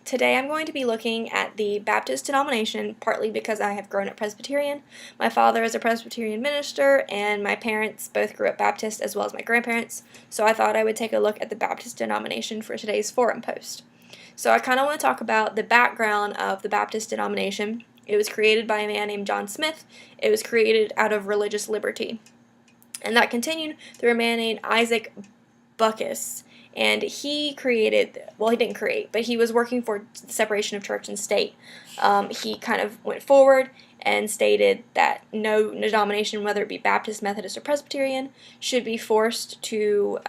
Today I'm going to be looking at the Baptist denomination, partly because I have grown up Presbyterian. My father is a Presbyterian minister, and my parents both grew up Baptist as well as my grandparents, so I thought I would take a look at the Baptist denomination for today's forum post. So I kind of want to talk about the background of the Baptist denomination. It was created by a man named John Smith. It was created out of religious liberty. And that continued through a man named Isaac Buckus. And he created, well, he didn't create, but he was working for the separation of church and state. He kind of went forward and stated that no denomination, whether it be Baptist, Methodist, or Presbyterian, should be forced to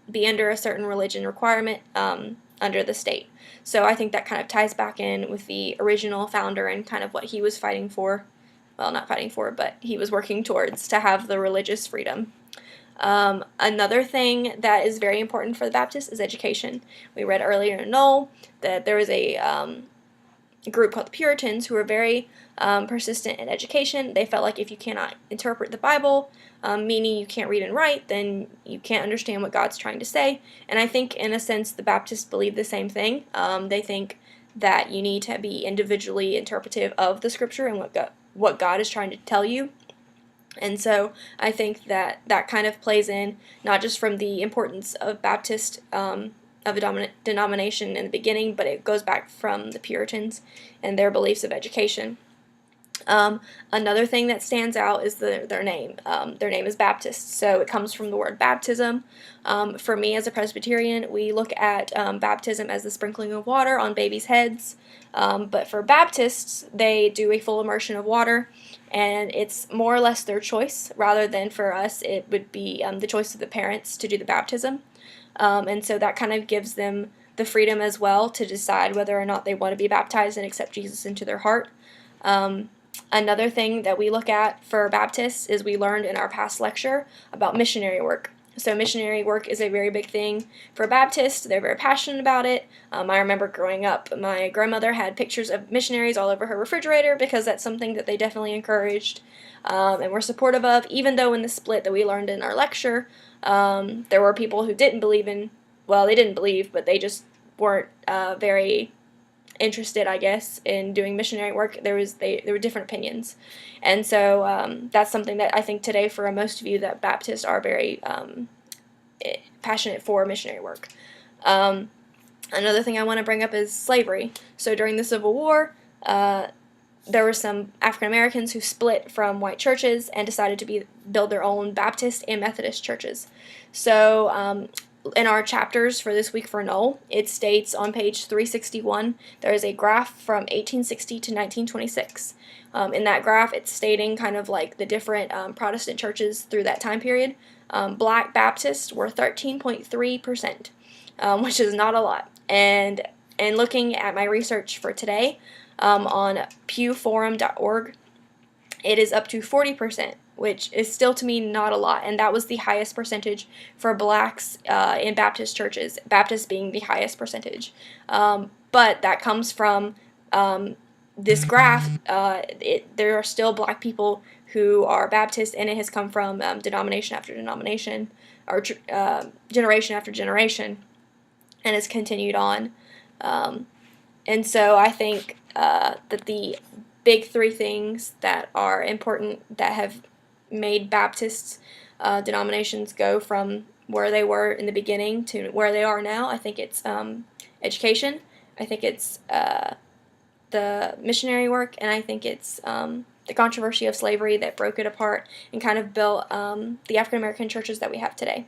be under a certain religion requirement under the state. So I think that kind of ties back in with the original founder and kind of what he was fighting for. Well, not fighting for, but he was working towards to have the religious freedom. Another thing that is very important for the Baptists is education. We read earlier in Noel that there was a group called the Puritans who were very persistent in education. They felt like if you cannot interpret the Bible, meaning you can't read and write, then you can't understand what God's trying to say. And I think, in a sense, the Baptists believe the same thing. They think that you need to be individually interpretive of the Scripture and what God is trying to tell you. And so I think that that kind of plays in not just from the importance of Baptist of a denomination in the beginning, but it goes back from the Puritans and their beliefs of education. Another thing that stands out is their name. Their name is Baptist, so it comes from the word baptism. For me as a Presbyterian, we look at baptism as the sprinkling of water on babies' heads, but for Baptists, they do a full immersion of water, and it's more or less their choice, rather than for us, it would be the choice of the parents to do the baptism. And so that kind of gives them the freedom as well to decide whether or not they want to be baptized and accept Jesus into their heart. Another thing that we look at for Baptists is we learned in our past lecture about missionary work. So missionary work is a very big thing for Baptists. They're very passionate about it. I remember growing up, my grandmother had pictures of missionaries all over her refrigerator because that's something that they definitely encouraged and were supportive of, even though in the split that we learned in our lecture, there were people who didn't believe in, well, they didn't believe, but they just weren't very interested, I guess, in doing missionary work. There were different opinions, and so that's something that I think today for most of you that Baptists are very passionate for missionary work. Another thing I want to bring up is slavery. So during the Civil War, there were some African Americans who split from white churches and decided to build their own Baptist and Methodist churches. So in our chapters for this week for Noel, it states on page 361, there is a graph from 1860 to 1926. In that graph, it's stating kind of like the different Protestant churches through that time period. Black Baptists were 13.3%, which is not a lot. And looking at my research for today on pewforum.org, it is up to 40%, which is still to me not a lot, and that was the highest percentage for blacks in Baptist churches, Baptist being the highest percentage. But that comes from this graph. There are still black people who are Baptist, and it has come from denomination after denomination, or generation after generation, and has continued on. And so I think that the big three things that are important that have made Baptist denominations go from where they were in the beginning to where they are now, I think it's education, I think it's the missionary work, and I think it's the controversy of slavery that broke it apart and kind of built the African American churches that we have today.